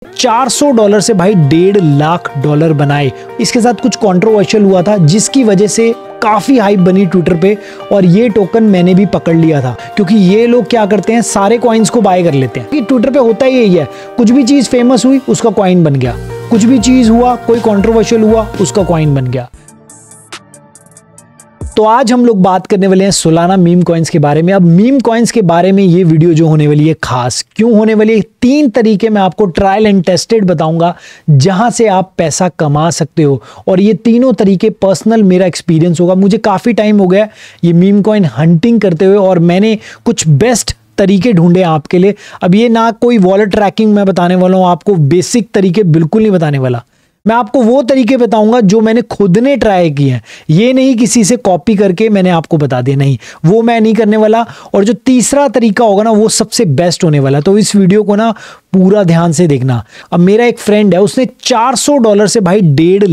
$400 से भाई $1.5 लाख बनाए। इसके साथ कुछ कंट्रोवर्शियल हुआ था जिसकी वजह से काफी हाइप बनी ट्विटर पे, और ये टोकन मैंने भी पकड़ लिया था क्योंकि ये लोग क्या करते हैं, सारे कॉइन्स को बाय कर लेते हैं। ट्विटर पे होता ही यही है, कुछ भी चीज फेमस हुई उसका कॉइन बन गया, कुछ भी चीज हुआ, कोई कंट्रोवर्शियल हुआ उसका कॉइन बन गया। तो आज हम लोग बात करने वाले हैं सोलाना मीम कॉइन्स के बारे में। अब मीम कॉइन्स के बारे में ये वीडियो जो होने वाली है खास क्यों होने वाली है, 3 तरीके मैं आपको ट्रायल एंड टेस्टेड बताऊंगा जहां से आप पैसा कमा सकते हो, और ये तीनों तरीके पर्सनल मेरा एक्सपीरियंस होगा। मुझे काफी टाइम हो गया ये मीम कॉइन हंटिंग करते हुए, और मैंने कुछ बेस्ट तरीके ढूंढे आपके लिए। अब ये ना कोई वॉलेट ट्रैकिंग मैं बताने वाला हूं आपको, बेसिक तरीके बिल्कुल नहीं बताने वाला। मैं आपको वो तरीके बताऊंगा जो मैंने खुद ने ट्राई किए हैं, ये नहीं किसी से कॉपी करके मैंने आपको बता दिया, नहीं वो मैं नहीं करने वाला। और जो तीसरा तरीका होगा ना वो सबसे बेस्ट होने वाला। तो इस वीडियो को ना पूरा ध्यान से देखना। अब मेरा एक फ्रेंड है, उसने $400 से भाई $1.5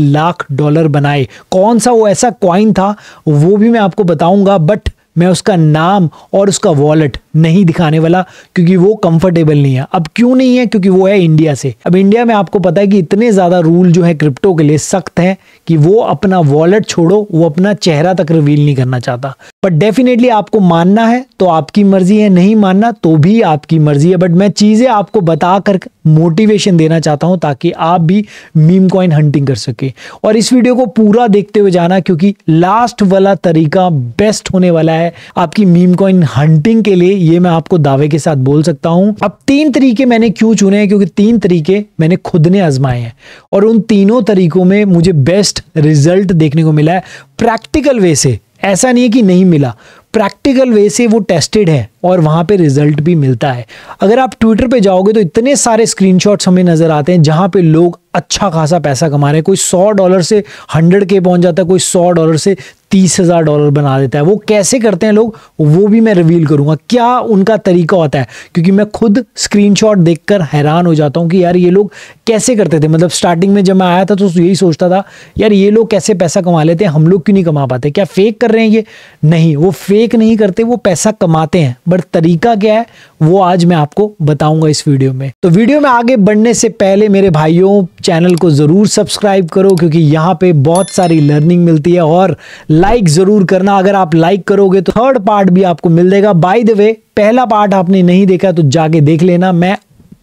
लाख बनाए। कौन सा वो ऐसा कॉइन था वो भी मैं आपको बताऊंगा, बट मैं उसका नाम और उसका वॉलेट नहीं दिखाने वाला क्योंकि वो कंफर्टेबल नहीं है। अब क्यों नहीं है, क्योंकि वो है इंडिया से। अब इंडिया में आपको पता है कि इतने ज्यादा रूल जो है क्रिप्टो के लिए सख्त हैं कि वो अपना वॉलेट छोड़ो, वो अपना चेहरा तक रिवील नहीं करना चाहता। बट डेफिनेटली आपको मानना है तो आपकी मर्जी है, नहीं मानना तो भी आपकी मर्जी है। बट मैं चीजें आपको बता कर मोटिवेशन देना चाहता हूं ताकि आप भी मीम कॉइन हंटिंग कर सके। और इस वीडियो को पूरा देखते हुए जाना क्योंकि लास्ट वाला तरीका बेस्ट होने वाला है आपकी मीम कॉइन हंटिंग के लिए, ये मैं आपको दावे के साथ बोल सकता हूं। अब 3 तरीके मैंने क्यों चुने हैं, क्योंकि 3 तरीके मैंने खुद ने आजमाए हैं और उन तीनों तरीकों में मुझे बेस्ट रिजल्ट देखने को मिला है प्रैक्टिकल वे से। ऐसा नहीं है कि नहीं मिला, प्रैक्टिकल वे से वो टेस्टेड है और वहां पे रिजल्ट भी मिलता है। अगर आप ट्विटर पे जाओगे तो इतने सारे स्क्रीनशॉट्स हमें नजर आते हैं जहां पे लोग अच्छा खासा पैसा कमा रहे हैं। कोई $100 से 100K पहुंच जाता है, कोई $100 से $30,000 बना देता है। वो कैसे करते हैं लोग, वो भी मैं रिवील करूंगा क्या उनका तरीका होता है, क्योंकि मैं खुद स्क्रीनशॉट देखकर हैरान हो जाता हूं कि यार ये लोग कैसे करते थे। मतलब स्टार्टिंग में जब मैं आया था तो यही सोचता था यार ये लोग कैसे पैसा कमा लेते हैं, हम लोग क्यों नहीं कमा पाते, क्या फेक कर रहे हैं ये? नहीं, वो फेक नहीं करते, वो पैसा कमाते हैं। बट तरीका क्या है वो आज मैं आपको बताऊंगा इस वीडियो में। तो वीडियो में आगे बढ़ने से पहले मेरे भाइयों चैनल को जरूर सब्सक्राइब करो क्योंकि यहाँ पे बहुत सारी लर्निंग मिलती है, और लाइक जरूर करना। अगर आप लाइक करोगे तो 3rd पार्ट भी आपको मिल जाएगा। बाय द वे, पहला पार्ट आपने नहीं देखा तो जाके देख लेना, मैं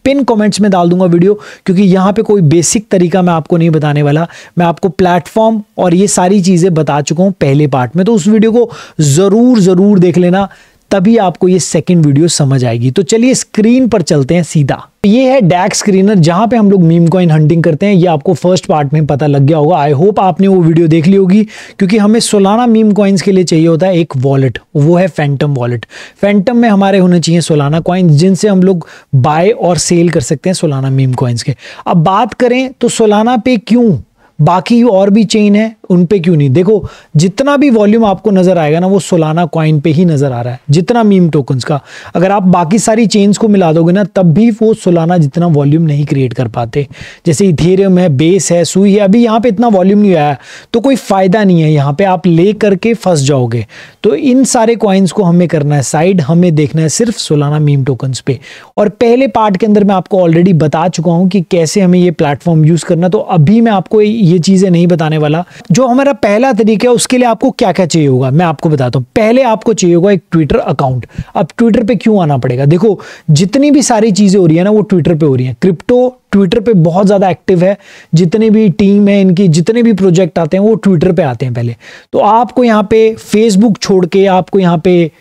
पिन कमेंट्स में डाल दूंगा वीडियो, क्योंकि यहाँ पे कोई बेसिक तरीका मैं आपको नहीं बताने वाला। मैं आपको प्लेटफॉर्म और ये सारी चीजें बता चुका हूँ पहले पार्ट में, तो उस वीडियो को जरूर देख लेना, तभी आपको ये सेकंड वीडियो समझ आएगी। तो चलिए स्क्रीन पर चलते हैं सीधा। ये है डैक्स स्क्रीनर जहां पे हम लोग मीम कॉइन हंटिंग करते हैं। ये आपको फर्स्ट पार्ट में पता लग गया होगा। आई होप आपने वो वीडियो देख ली होगी, क्योंकि हमें सोलाना मीम कॉइन्स के लिए चाहिए होता है एक वॉलेट, वो है फैंटम वॉलेट। फैंटम में हमारे होने चाहिए सोलाना कॉइन्स जिनसे हम लोग बाय और सेल कर सकते हैं सोलाना मीम कॉइन्स के। अब बात करें तो सोलाना पे क्यों, बाकी और भी चेन है उन पे क्यों नहीं। देखो जितना भी वॉल्यूम आपको नजर आएगा ना वो सोलाना कॉइन पे ही नजर आ रहा है, जितना मीम टोकन्स का। अगर आप बाकी सारी चेन्स को मिला दोगे ना तब भी वो सोलाना जितना वॉल्यूम नहीं क्रिएट कर पाते। जैसे इथेरियम है, बेस है, सुई है, अभी यहाँ पे इतना वॉल्यूम नहीं आया तो कोई फायदा नहीं है, यहाँ पे आप ले करके फंस जाओगे। तो इन सारे कॉइन्स को हमें करना है साइड, हमें देखना है सिर्फ सोलाना मीम टोकन्स पे। और पहले पार्ट के अंदर मैं आपको ऑलरेडी बता चुका हूँ कि कैसे हमें ये प्लेटफॉर्म यूज करना, तो अभी मैं आपको ये चीजें नहीं बताने वाला। जो हमारा पहला तरीका है उसके लिए आपको क्या क्या चाहिए होगा मैं आपको बताता हूं। पहले आपको चाहिए होगा एक ट्विटर अकाउंट। अब ट्विटर पे क्यों आना पड़ेगा, देखो जितनी भी सारी चीजें हो रही है ना वो ट्विटर पे हो रही है। क्रिप्टो ट्विटर पे बहुत ज्यादा एक्टिव है, जितने भी टीम है इनकी, जितने भी प्रोजेक्ट आते हैं वो ट्विटर पे आते हैं पहले। तो आपको यहाँ पे फेसबुक छोड़ के, आपको यहाँ पे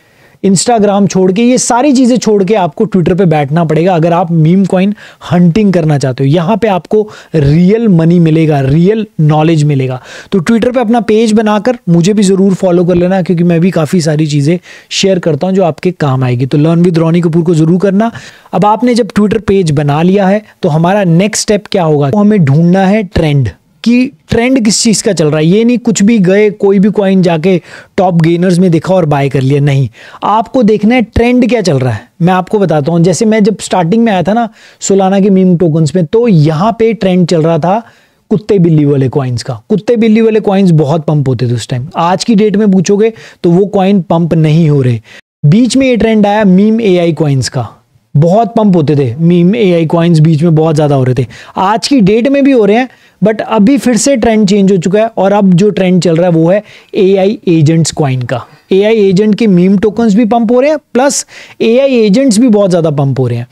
इंस्टाग्राम छोड़ के, ये सारी चीजें छोड़ के आपको ट्विटर पे बैठना पड़ेगा अगर आप मीम कॉइन हंटिंग करना चाहते हो। यहाँ पे आपको रियल मनी मिलेगा, रियल नॉलेज मिलेगा। तो ट्विटर पे अपना पेज बनाकर मुझे भी जरूर फॉलो कर लेना, क्योंकि मैं भी काफी सारी चीजें शेयर करता हूँ जो आपके काम आएगी। तो लर्न विद रॉनी कपूर को जरूर करना। अब आपने जब ट्विटर पेज बना लिया है तो हमारा नेक्स्ट स्टेप क्या होगा, हमें ढूंढना है ट्रेंड, कि ट्रेंड किस चीज का चल रहा है। ये नहीं कुछ भी गए कोई भी कॉइन जाके टॉप गेनर्स में दिखा और बाय कर लिया, नहीं, आपको देखना है ट्रेंड क्या चल रहा है। मैं आपको बताता हूं, जैसे मैं जब स्टार्टिंग में आया था ना सोलाना के मीम टोकन्स में, तो यहाँ पे ट्रेंड चल रहा था कुत्ते बिल्ली वाले कॉइन्स का। कुत्ते बिल्ली वाले कॉइन्स बहुत पंप होते थे उस टाइम। आज की डेट में पूछोगे तो वो कॉइन पंप नहीं हो रहे। बीच में ये ट्रेंड आया मीम AI कॉइन्स का, बहुत पंप होते थे मीम एआई कॉइन्स, बीच में बहुत ज़्यादा हो रहे थे, आज की डेट में भी हो रहे हैं, बट अभी फिर से ट्रेंड चेंज हो चुका है और अब जो ट्रेंड चल रहा है वो है एआई एजेंट्स कॉइन का। एआई एजेंट के मीम टोकन्स भी पंप हो रहे हैं, प्लस एआई एजेंट्स भी बहुत ज़्यादा पंप हो रहे हैं।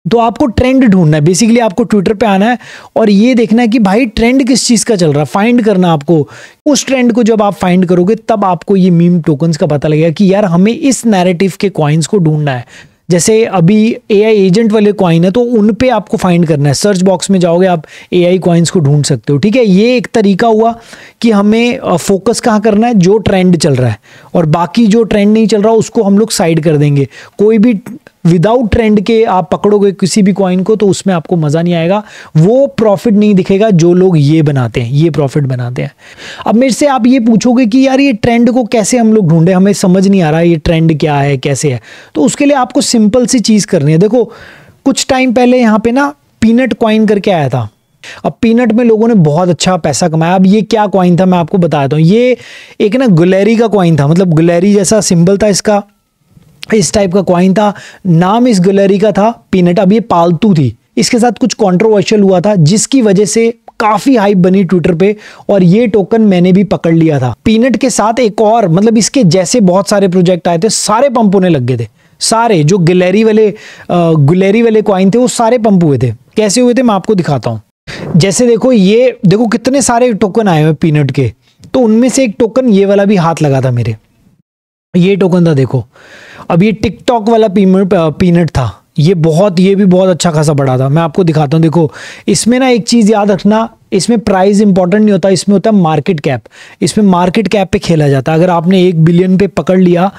तो आपको ट्रेंड ढूंढना है, बेसिकली आपको ट्विटर पे आना है और ये देखना है कि भाई ट्रेंड किस चीज़ का चल रहा है, फाइंड करना आपको। उस ट्रेंड को जब आप फाइंड करोगे तब आपको ये मीम टोकन्स का पता लगेगा कि यार हमें इस नैरेटिव के कॉइन्स को ढूंढना है। जैसे अभी एआई एजेंट वाले कॉइन है तो उन पे आपको फाइंड करना है, सर्च बॉक्स में जाओगे आप एआई कॉइन्स को ढूंढ सकते हो, ठीक है। ये एक तरीका हुआ कि हमें फोकस कहाँ करना है, जो ट्रेंड चल रहा है, और बाकी जो ट्रेंड नहीं चल रहा उसको हम लोग साइड कर देंगे। कोई भी विदाउट ट्रेंड के आप पकड़ोगे किसी भी कॉइन को तो उसमें आपको मज़ा नहीं आएगा, वो प्रॉफिट नहीं दिखेगा जो लोग ये बनाते हैं, ये प्रॉफिट बनाते हैं। अब मेरे से आप ये पूछोगे कि यार ये ट्रेंड को कैसे हम लोग ढूंढे, हमें समझ नहीं आ रहा ये ट्रेंड क्या है, कैसे है। तो उसके लिए आपको सिंपल सी चीज़ करनी है। देखो कुछ टाइम पहले यहाँ पे ना पीनट कॉइन करके आया था। अब पीनट में लोगों ने बहुत अच्छा पैसा कमाया। अब ये क्या कॉइन था मैं आपको बताता हूँ। ये एक ना गुलेरी का कॉइन था, मतलब गुलेरी जैसा सिंबल था इसका, इस टाइप का कॉइन था, नाम इस गैलरी का था पीनट। अब ये पालतू थी, इसके साथ कुछ कंट्रोवर्शियल हुआ था जिसकी वजह से काफी हाइप बनी ट्विटर पे और ये टोकन मैंने भी पकड़ लिया था। पीनट के साथ एक और, मतलब इसके जैसे बहुत सारे प्रोजेक्ट आए थे, सारे पंप होने लग गए थे। सारे जो गुलेरी वाले कॉइन थे वो सारे पंप हुए थे। कैसे हुए थे मैं आपको दिखाता हूं। जैसे देखो ये देखो कितने सारे टोकन आए हुए पीनट के, तो उनमें से एक टोकन ये वाला भी हाथ लगा था मेरे, ये टोकन था देखो। अब ये टिकटॉक वाला पीनट था, ये भी बहुत अच्छा खासा बड़ा था। मैं आपको दिखाता हूँ। देखो इसमें ना एक चीज़ याद रखना, इसमें प्राइस इंपॉर्टेंट नहीं होता, इसमें होता है मार्केट कैप। इसमें मार्केट कैप पे खेला जाता है। अगर आपने 1 बिलियन पे पकड़ लिया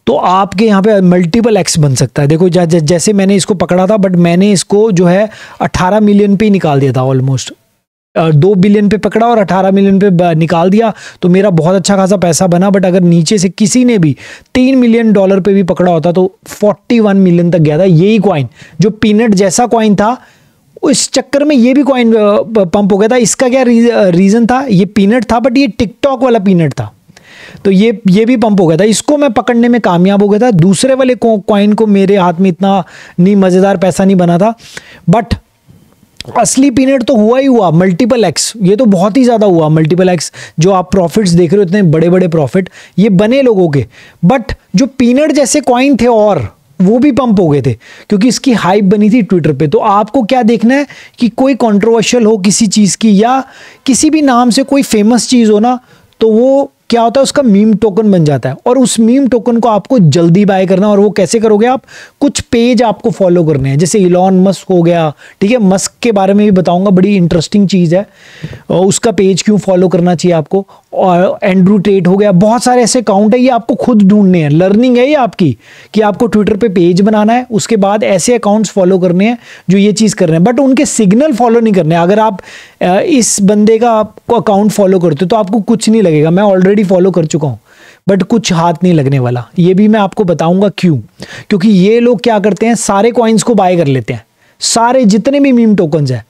तो आपके यहाँ पे मल्टीपल एक्स बन सकता है। देखो जैसे मैंने इसको पकड़ा था, बट मैंने इसको जो है 18 मिलियन पे ही निकाल दिया था। ऑलमोस्ट 2 बिलियन पे पकड़ा और 18 मिलियन पे निकाल दिया, तो मेरा बहुत अच्छा खासा पैसा बना। बट अगर नीचे से किसी ने भी $3 मिलियन पे भी पकड़ा होता तो 41 मिलियन तक गया था। यही कॉइन जो पीनट जैसा कॉइन था, इस चक्कर में ये भी कॉइन पंप हो गया था। इसका क्या रीजन था, ये पीनट था बट ये टिकटॉक वाला पीनट था, तो ये भी पंप हो गया था। इसको मैं पकड़ने में कामयाब हो गया था। दूसरे वाले कॉइन को मेरे हाथ में इतना नहीं मजेदार पैसा नहीं बना था, बट असली पीनट तो हुआ ही हुआ मल्टीपल एक्स। ये तो बहुत ही ज्यादा हुआ मल्टीपल एक्स। जो आप प्रॉफिट्स देख रहे हो, इतने बड़े बड़े प्रॉफिट ये बने लोगों के। बट जो पीनट जैसे कॉइन थे और वो भी पंप हो गए थे क्योंकि इसकी हाइप बनी थी ट्विटर पे। तो आपको क्या देखना है कि कोई कंट्रोवर्शियल हो किसी चीज की, या किसी भी नाम से कोई फेमस चीज हो ना, तो वो क्या होता है उसका मीम टोकन बन जाता है। और उस मीम टोकन को आपको जल्दी बाय करना, और वो कैसे करोगे आप, कुछ पेज आपको फॉलो करने हैं। जैसे इलॉन मस्क हो गया, ठीक है, मस्क के बारे में भी बताऊंगा, बड़ी इंटरेस्टिंग चीज है। और उसका पेज क्यों फॉलो करना चाहिए आपको। और एंड्रू टेट हो गया, बहुत सारे ऐसे अकाउंट है, ये आपको खुद ढूंढने हैं। लर्निंग है ये आपकी कि आपको ट्विटर पे पेज बनाना है, उसके बाद ऐसे अकाउंट्स फॉलो करने हैं जो ये चीज कर रहे हैं, बट उनके सिग्नल फॉलो नहीं करने। अगर आप इस बंदे का अकाउंट फॉलो करते हो तो आपको कुछ नहीं लगेगा। मैं ऑलरेडी फॉलो कर चुका हूं, बट कुछ हाथ नहीं लगने वाला। ये भी मैं आपको बताऊंगा क्यों। क्योंकि ये लोग क्या करते हैं, सारे कॉइन्स को बाय कर लेते हैं, सारे जितने भी मीम टोकन्स हैं,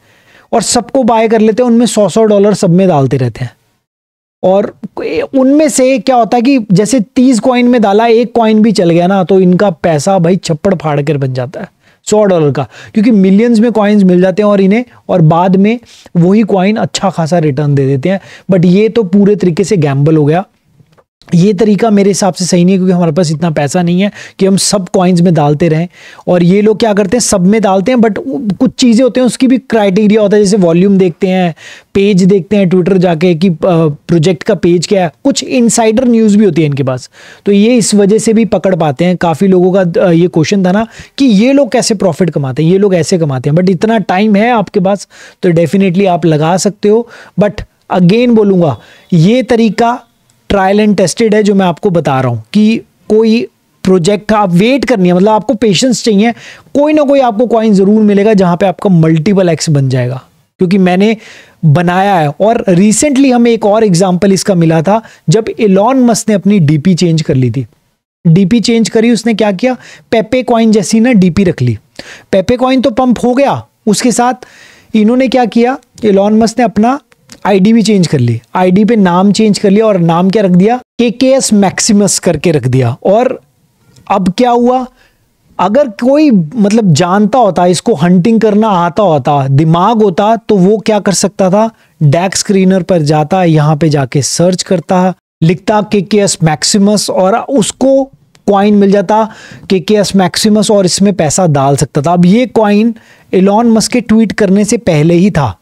और सबको बाय कर लेते हैं। उनमें $100 सब में डालते रहते हैं। और उनमें से क्या होता है कि जैसे 30 कॉइन में डाला, एक कॉइन भी चल गया ना, तो इनका पैसा भाई छप्पड़ फाड़ कर बन जाता है $100 का, क्योंकि मिलियंस में कॉइन्स मिल जाते हैं और इन्हें, और बाद में वही कॉइन अच्छा खासा रिटर्न दे देते हैं। बट ये तो पूरे तरीके से गैम्बल हो गया। ये तरीका मेरे हिसाब से सही नहीं है, क्योंकि हमारे पास इतना पैसा नहीं है कि हम सब कॉइन्स में डालते रहें। और ये लोग क्या करते हैं, सब में डालते हैं, बट कुछ चीज़ें होते हैं उसकी भी क्राइटेरिया होता है। जैसे वॉल्यूम देखते हैं, पेज देखते हैं ट्विटर जाके कि प्रोजेक्ट का पेज क्या है, कुछ इनसाइडर न्यूज़ भी होती है इनके पास। तो ये इस वजह से भी पकड़ पाते हैं। काफ़ी लोगों का ये क्वेश्चन था ना कि ये लोग कैसे प्रॉफिट कमाते हैं, ये लोग ऐसे कमाते हैं। बट इतना टाइम है आपके पास तो डेफिनेटली आप लगा सकते हो। बट अगेन बोलूँगा, ये तरीका ट्रायल एंड टेस्टेड है जो मैं आपको बता रहा हूं कि कोई प्रोजेक्ट आप वेट करनी है, मतलब आपको पेशेंस चाहिए। कोई ना कोई आपको कॉइन जरूर मिलेगा जहां पे आपका मल्टीपल एक्स बन जाएगा, क्योंकि मैंने बनाया है। और रिसेंटली हमें एक और एग्जांपल इसका मिला था, जब इलॉन मस्क ने अपनी डीपी चेंज कर ली थी। डीपी चेंज करी, उसने क्या किया, पेपे कॉइन जैसी ना डीपी रख ली। पेपे कॉइन तो पंप हो गया, उसके साथ इन्होंने क्या किया, इलॉन मस्क ने अपना आईडी भी चेंज कर ली। आईडी पे नाम चेंज कर लिया और नाम क्या रख दिया, KKS मैक्सिमस करके रख दिया। और अब क्या हुआ, अगर कोई मतलब जानता होता, इसको हंटिंग करना आता होता, दिमाग होता, तो वो क्या कर सकता था, डैक्स स्क्रीनर पर जाता, यहाँ पे जाके सर्च करता, लिखता KKS मैक्सिमस और उसको कॉइन मिल जाता KKS मैक्सिमस और इसमें पैसा डाल सकता था। अब ये कॉइन इलॉन मस्क के ट्वीट करने से पहले ही था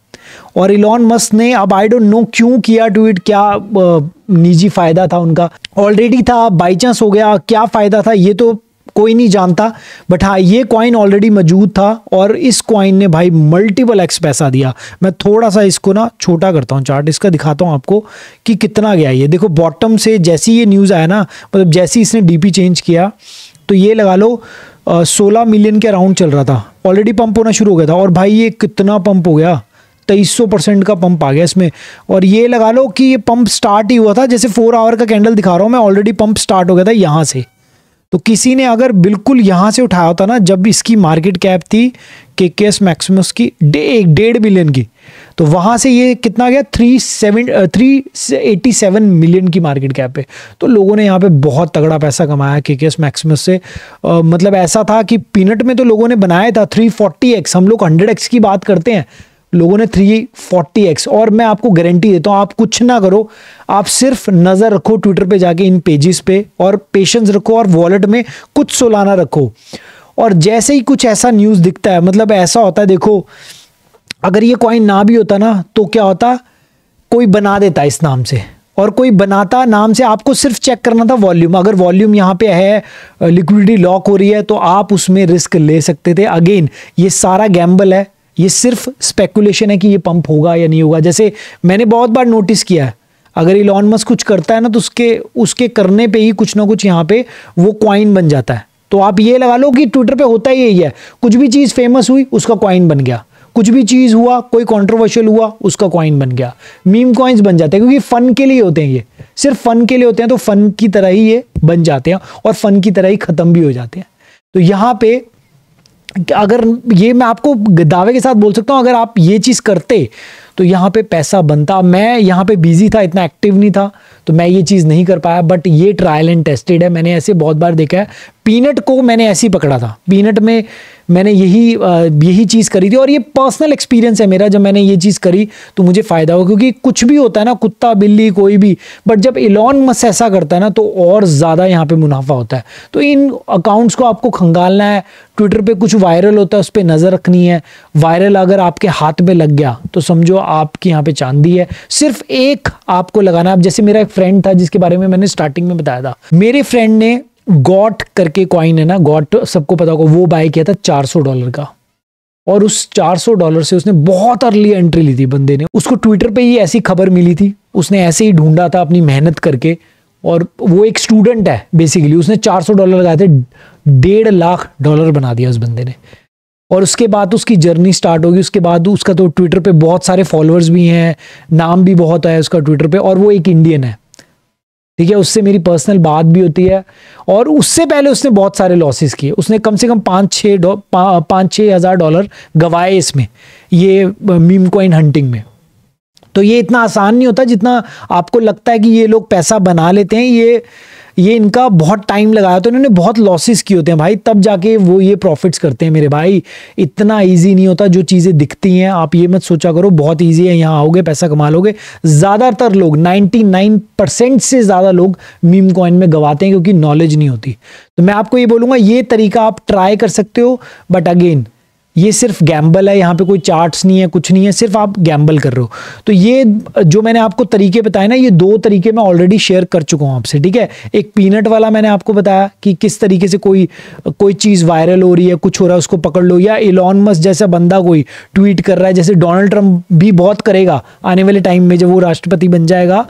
और इलॉन मस्क ने, अब आई डोंट नो क्यों किया ट्वीट, क्या निजी फायदा था उनका, ऑलरेडी था, बाई चांस हो गया, क्या फायदा था ये तो कोई नहीं जानता, बट हाँ ये कॉइन ऑलरेडी मौजूद था और इस कॉइन ने भाई मल्टीपल एक्स पैसा दिया। मैं थोड़ा सा इसको ना छोटा करता हूँ, चार्ट इसका दिखाता हूँ आपको कि कितना गया ये। देखो बॉटम से जैसी ये न्यूज़ आया ना, मतलब जैसे इसने डीपी चेंज किया तो ये लगा लो 16 मिलियन के अराउंड चल रहा था, ऑलरेडी पंप होना शुरू हो गया था और भाई ये कितना पंप हो गया, 2300% का पंप आ गया इसमें। और ये लगा लो कि ये पंप स्टार्ट ही हुआ था, जैसे 4 आवर का कैंडल दिखा रहा हूँ मैं, ऑलरेडी पंप स्टार्ट हो गया था यहाँ से। तो किसी ने अगर बिल्कुल यहाँ से उठाया होता ना, जब इसकी मार्केट कैप थी KKS मैक्सिमस की 1.5 बिलियन की, तो वहाँ से ये कितना गया 387 मिलियन की मार्केट कैप पे। तो लोगों ने यहाँ पे बहुत तगड़ा पैसा कमाया KKS मैक्सिमस से। मतलब ऐसा था कि पीनट में तो लोगों ने बनाया था 340x, हम लोग 100x की बात करते हैं, लोगों ने 340x। और मैं आपको गारंटी देता हूँ, आप कुछ ना करो, आप सिर्फ नज़र रखो ट्विटर पे जाके इन पेजेस पे और पेशेंस रखो और वॉलेट में कुछ सोलाना रखो। और जैसे ही कुछ ऐसा न्यूज़ दिखता है, मतलब ऐसा होता है, देखो अगर ये कॉइन ना भी होता ना तो क्या होता, कोई बना देता इस नाम से, और कोई बनाता नाम से, आपको सिर्फ चेक करना था वॉल्यूम, अगर वॉल्यूम यहाँ पे है, लिक्विडिटी लॉक हो रही है तो आप उसमें रिस्क ले सकते थे। अगेन ये सारा गैम्बल है, ये सिर्फ स्पेकुलेशन है कि ये पंप होगा या नहीं होगा। जैसे मैंने बहुत बार नोटिस किया है, अगर इलॉन मस्क कुछ करता है ना तो उसके करने पे ही कुछ ना कुछ यहाँ पे वो कॉइन बन जाता है। तो आप ये लगा लो कि ट्विटर पे होता ही यही है, कुछ भी चीज़ फेमस हुई उसका कॉइन बन गया, कुछ भी चीज़ हुआ, कोई कंट्रोवर्शियल हुआ, उसका कॉइन बन गया। मीम कॉइन्स बन जाते हैं क्योंकि फन के लिए होते हैं, ये सिर्फ फन के लिए होते हैं, तो फन की तरह ही ये बन जाते हैं और फन की तरह ही खत्म भी हो जाते हैं। तो यहाँ पे अगर ये मैं आपको दावे के साथ बोल सकता हूँ, अगर आप ये चीज़ करते तो यहाँ पे पैसा बनता। मैं यहाँ पे बिजी था, इतना एक्टिव नहीं था, तो मैं ये चीज़ नहीं कर पाया, बट ये ट्रायल एंड टेस्टेड है, मैंने ऐसे बहुत बार देखा है। पीनट को मैंने ऐसे ही पकड़ा था, पीनट में मैंने यही चीज़ करी थी और ये पर्सनल एक्सपीरियंस है मेरा, जब मैंने ये चीज़ करी तो मुझे फ़ायदा हो, क्योंकि कुछ भी होता है ना, कुत्ता बिल्ली कोई भी, बट जब इलॉन मस्क ऐसा करता है ना तो और ज़्यादा यहाँ पे मुनाफा होता है। तो इन अकाउंट्स को आपको खंगालना है, ट्विटर पे कुछ वायरल होता है उस पर नज़र रखनी है, वायरल अगर आपके हाथ में लग गया तो समझो आपकी यहाँ पे चांदी है। सिर्फ एक आपको लगाना है। अब जैसे मेरा एक फ्रेंड था जिसके बारे में मैंने स्टार्टिंग में बताया था, मेरे फ्रेंड ने गॉट करके कॉइन है ना, गॉट सबको पता होगा, वो बाय किया था $400 का, और उस $400 से उसने बहुत अर्ली एंट्री ली थी बंदे ने। उसको ट्विटर पे ही ऐसी खबर मिली थी, उसने ऐसे ही ढूंढा था अपनी मेहनत करके, और वो एक स्टूडेंट है बेसिकली, उसने $400 लगाए थे, $1.5 लाख बना दिया उस बंदे ने। और उसके बाद उसकी जर्नी स्टार्ट होगी, उसके बाद उसका तो ट्विटर पे बहुत सारे फॉलोअर्स भी हैं, नाम भी बहुत है उसका ट्विटर पे, और वो एक इंडियन है, ठीक है। उससे मेरी पर्सनल बात भी होती है, और उससे पहले उसने बहुत सारे लॉसेस किए, उसने कम से कम $5-6 हज़ार गवाए इसमें, ये मीम कॉइन हंटिंग में। तो ये इतना आसान नहीं होता जितना आपको लगता है कि ये लोग पैसा बना लेते हैं। ये इनका बहुत टाइम लगाया, तो इन्होंने बहुत लॉसेस किए होते हैं भाई, तब जाके वो ये प्रॉफिट्स करते हैं मेरे भाई। इतना इजी नहीं होता, जो चीज़ें दिखती हैं आप ये मत सोचा करो बहुत इजी है, यहाँ आओगे पैसा कमा लोगे। ज़्यादातर लोग 99% से ज़्यादा लोग मीम कॉइन में गवाते हैं क्योंकि नॉलेज नहीं होती। तो मैं आपको ये बोलूँगा, ये तरीका आप ट्राई कर सकते हो, बट अगेन ये सिर्फ गैम्बल है, यहाँ पे कोई चार्ट्स नहीं है, कुछ नहीं है, सिर्फ आप गैम्बल कर रहे हो। तो ये जो मैंने आपको तरीके बताए ना, ये 2 तरीके मैं ऑलरेडी शेयर कर चुका हूँ आपसे, ठीक है। एक पीनट वाला मैंने आपको बताया कि किस तरीके से कोई चीज़ वायरल हो रही है, कुछ हो रहा है, उसको पकड़ लो। या इलॉन मस्क जैसा बंदा कोई ट्वीट कर रहा है, जैसे डोनाल्ड ट्रंप भी बहुत करेगा आने वाले टाइम में, जब वो राष्ट्रपति बन जाएगा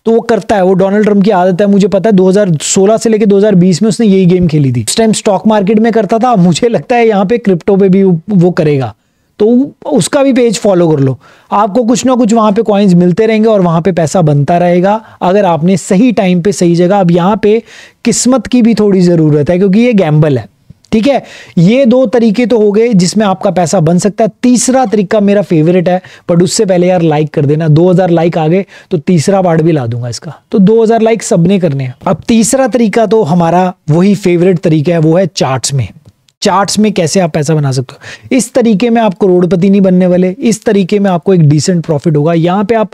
तो वो करता है, वो डोनाल्ड ट्रंप की आदत है, मुझे पता है 2016 से लेकर 2020 में उसने यही गेम खेली थी। उस टाइम स्टॉक मार्केट में करता था, मुझे लगता है यहाँ पे क्रिप्टो पे भी वो करेगा, तो उसका भी पेज फॉलो कर लो, आपको कुछ ना कुछ वहां पे कॉइन्स मिलते रहेंगे और वहां पे पैसा बनता रहेगा, अगर आपने सही टाइम पे सही जगह। अब यहाँ पे किस्मत की भी थोड़ी ज़रूरत है क्योंकि ये गैम्बल है, ठीक है। ये 2 तरीके तो हो गए जिसमें आपका पैसा बन सकता है। तीसरा तरीका मेरा फेवरेट है, बट उससे पहले यार लाइक कर देना, 2000 लाइक आ गए तो तीसरा पार्ट भी ला दूंगा इसका, तो 2000 लाइक सबने करने हैं। अब तीसरा तरीका तो हमारा वही फेवरेट तरीका है, वो है चार्ट्स में। चार्ट्स में कैसे आप पैसा बना सकते हो। इस तरीके में आप करोड़पति नहीं बनने वाले, इस तरीके में आपको एक डिसेंट प्रॉफिट होगा। यहाँ पे आप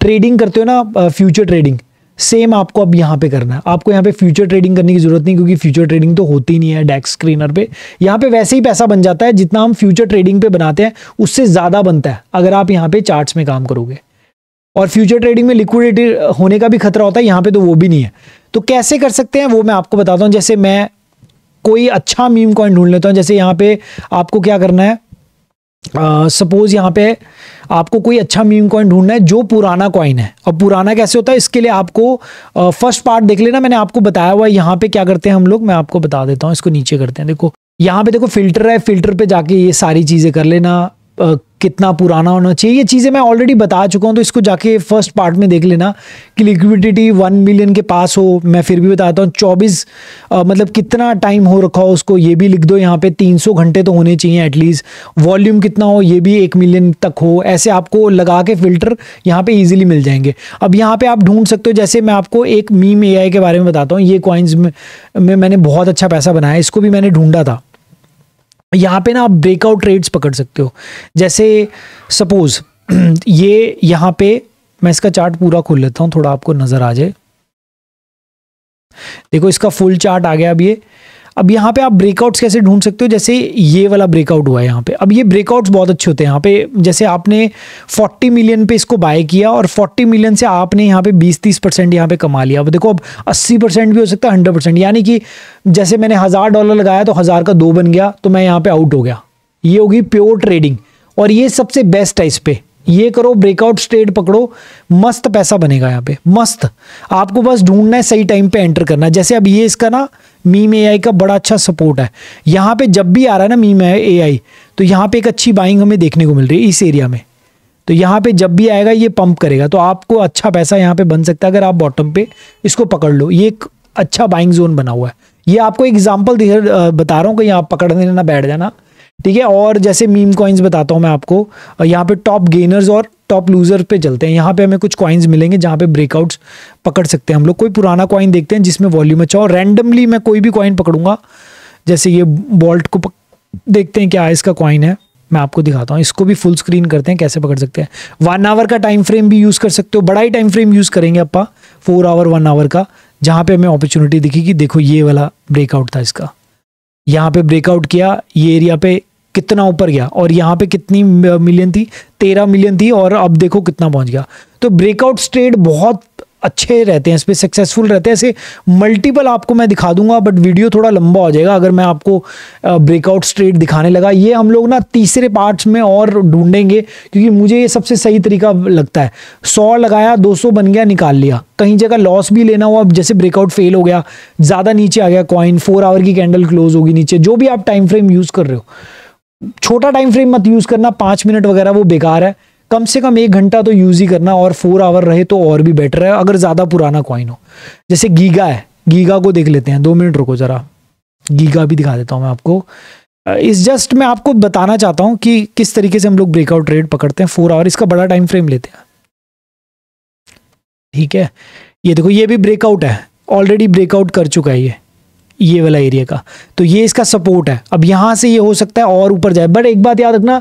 ट्रेडिंग करते हो ना, फ्यूचर ट्रेडिंग, सेम आपको अब यहाँ पे करना है। आपको यहाँ पे फ्यूचर ट्रेडिंग करने की जरूरत नहीं, क्योंकि फ्यूचर ट्रेडिंग तो होती नहीं है डेक्स स्क्रीनर पे। यहाँ पे वैसे ही पैसा बन जाता है, जितना हम फ्यूचर ट्रेडिंग पे बनाते हैं उससे ज्यादा बनता है अगर आप यहाँ पे चार्ट्स में काम करोगे। और फ्यूचर ट्रेडिंग में लिक्विडिटी होने का भी खतरा होता है, यहाँ पे तो वो भी नहीं है। तो कैसे कर सकते हैं वो मैं आपको बताता हूँ। जैसे मैं कोई अच्छा मीम कॉइन ढूंढ लेता हूँ। जैसे यहाँ पे आपको क्या करना है, सपोज यहाँ पे आपको कोई अच्छा मीम कॉइन ढूंढना है जो पुराना कॉइन है। अब पुराना कैसे होता है, इसके लिए आपको फर्स्ट पार्ट देख लेना, मैंने आपको बताया हुआ है। यहाँ पे क्या करते हैं हम लोग, मैं आपको बता देता हूँ। इसको नीचे करते हैं, देखो यहाँ पे देखो फिल्टर है, फिल्टर पे जाके ये सारी चीजें कर लेना, कितना पुराना होना चाहिए, ये चीज़ें मैं ऑलरेडी बता चुका हूँ। तो इसको जाके फर्स्ट पार्ट में देख लेना कि लिक्विडिटी 1 मिलियन के पास हो। मैं फिर भी बताता हूँ 24 मतलब कितना टाइम हो रखा हो उसको, ये भी लिख दो यहाँ पे। 300 घंटे तो होने चाहिए एटलीस्ट। वॉल्यूम कितना हो, ये भी 1 मिलियन तक हो। ऐसे आपको लगा के फिल्टर यहाँ पे ईजिली मिल जाएंगे। अब यहाँ पे आप ढूंढ सकते हो, जैसे मैं आपको एक मीम AI के बारे में बताता हूँ। ये कॉइन्स में मैंने बहुत अच्छा पैसा बनाया, इसको भी मैंने ढूंढा था। यहाँ पे ना आप ब्रेकआउट ट्रेड्स पकड़ सकते हो। जैसे सपोज ये यहाँ पे मैं इसका चार्ट पूरा खोल लेता हूँ, थोड़ा आपको नजर आ जाए। देखो इसका फुल चार्ट आ गया अब यहाँ पे आप ब्रेकआउट्स कैसे ढूंढ सकते हो। जैसे ये वाला ब्रेकआउट हुआ है यहाँ पे। अब ये ब्रेकआउट्स बहुत अच्छे होते हैं यहाँ पे। जैसे आपने 40 मिलियन पे इसको बाय किया और 40 मिलियन से आपने यहाँ पे 20-30% यहाँ पे कमा लिया। अब देखो अब 80% भी हो सकता है, 100%। यानी कि जैसे मैंने $1000 लगाया तो 1000 का 2 बन गया, तो मैं यहाँ पे आउट हो गया। ये होगी प्योर ट्रेडिंग, और ये सबसे बेस्ट है। इस पे ये करो, ब्रेकआउट ट्रेड पकड़ो, मस्त पैसा बनेगा यहाँ पे, मस्त। आपको बस ढूंढना है, सही टाइम पे एंटर करना है। जैसे अब ये इसका ना मीम AI का बड़ा अच्छा सपोर्ट है। यहाँ पे जब भी आ रहा है ना मीम AI, तो यहाँ पे एक अच्छी बाइंग हमें देखने को मिल रही है इस एरिया में। तो यहाँ पे जब भी आएगा ये पंप करेगा, तो आपको अच्छा पैसा यहाँ पे बन सकता है अगर आप बॉटम पे इसको पकड़ लो। ये एक अच्छा बाइंग जोन बना हुआ है। ये आपको एग्जाम्पल बता रहा हूँ, कहीं आप पकड़ने ना बैठ जाना, ठीक है। और जैसे मीम कॉइन्स बताता हूँ मैं आपको। यहाँ पे टॉप गेनर्स और टॉप लूजर पे चलते हैं। यहाँ पे हमें कुछ कॉइन्स मिलेंगे जहाँ पे ब्रेकआउट्स पकड़ सकते हैं हम लोग। कोई पुराना कॉइन देखते हैं जिसमें वॉल्यूम अच्छा हो। रैंडमली मैं कोई भी कॉइन पकड़ूंगा, जैसे ये बोल्ट को देखते हैं क्या इसका कॉइन है, मैं आपको दिखाता हूँ। इसको भी फुल स्क्रीन करते हैं, कैसे पकड़ सकते हैं। 1 आवर का टाइम फ्रेम भी यूज कर सकते हो, बड़ा ही टाइम फ्रेम यूज करेंगे अपा, 4 आवर 1 आवर का, जहाँ पे हमें अपॉर्चुनिटी दिखी कि देखो ये वाला ब्रेकआउट था इसका। यहाँ पे ब्रेकआउट किया, ये एरिया पे कितना ऊपर गया, और यहाँ पे कितनी मिलियन थी, 13 मिलियन थी, और अब देखो कितना पहुंच गया। तो ब्रेकआउट ट्रेड बहुत अच्छे रहते हैं, इस पे सक्सेसफुल रहते हैं। ऐसे मल्टीपल आपको मैं दिखा दूंगा, बट वीडियो थोड़ा लंबा हो जाएगा अगर मैं आपको ब्रेकआउट ट्रेड दिखाने लगा। ये हम लोग ना तीसरे पार्ट्स में और ढूंढेंगे, क्योंकि मुझे ये सबसे सही तरीका लगता है। 100 लगाया, 200 बन गया, निकाल लिया। कहीं जगह लॉस भी लेना हो, अब जैसे ब्रेकआउट फेल हो गया, ज़्यादा नीचे आ गया कॉइन, 4 आवर की कैंडल क्लोज होगी नीचे, जो भी आप टाइम फ्रेम यूज़ कर रहे हो, छोटा टाइम फ्रेम मत यूज़ करना, 5 मिनट वगैरह वो बेकार है। कम से कम 1 घंटा तो यूज ही करना, और 4 आवर रहे तो और भी बेटर है अगर ज्यादा पुराना कॉइन हो। जैसे गीगा है, गीगा को देख लेते हैं। 2 मिनट रुको जरा, गीगा भी दिखा देता हूं मैं आपको। इस जस्ट मैं आपको बताना चाहता हूं कि किस तरीके से हम लोग ब्रेकआउट ट्रेड पकड़ते हैं 4 आवर। इसका बड़ा टाइम फ्रेम लेते हैं, ठीक है। ये देखो, ये भी ब्रेकआउट है, ऑलरेडी ब्रेकआउट कर चुका है ये वाला एरिया का। तो ये इसका सपोर्ट है। अब यहां से ये हो सकता है और ऊपर जाए, बट एक बात याद रखना,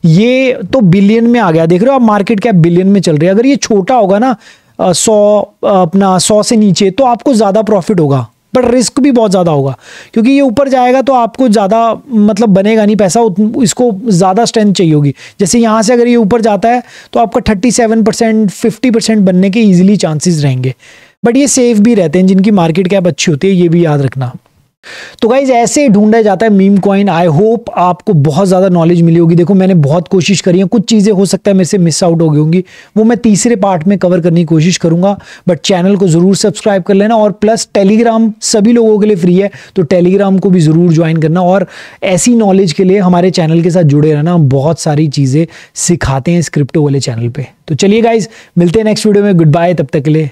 ये तो बिलियन में आ गया, देख रहे हो आप, मार्केट कैप बिलियन में चल रही है। अगर ये छोटा होगा ना 100 से नीचे, तो आपको ज्यादा प्रॉफिट होगा, बट रिस्क भी बहुत ज्यादा होगा, क्योंकि ये ऊपर जाएगा तो आपको ज्यादा मतलब बनेगा नहीं पैसा, इसको ज्यादा स्ट्रेंथ चाहिए होगी। जैसे यहां से अगर ये ऊपर जाता है तो आपका 37% 50% बनने के इजीली चांसेस रहेंगे, बट ये सेफ भी रहते हैं जिनकी मार्केट कैप अच्छी होती है, ये भी याद रखना। तो गाइज ऐसे ढूंढा जाता है मीम कॉइन। आई होप आपको बहुत ज़्यादा नॉलेज मिली होगी। देखो मैंने बहुत कोशिश करी है, कुछ चीज़ें हो सकता है मेरे से मिस आउट हो गई होंगी, वो मैं तीसरे पार्ट में कवर करने की कोशिश करूंगा। बट चैनल को ज़रूर सब्सक्राइब कर लेना, और प्लस टेलीग्राम सभी लोगों के लिए फ्री है, तो टेलीग्राम को भी ज़रूर ज्वाइन करना। और ऐसी नॉलेज के लिए हमारे चैनल के साथ जुड़े रहना, बहुत सारी चीज़ें सिखाते हैं इस क्रिप्टो वाले चैनल पर। तो चलिए गाइज, मिलते हैं नेक्स्ट वीडियो में। गुड बाय, तब तक के लिए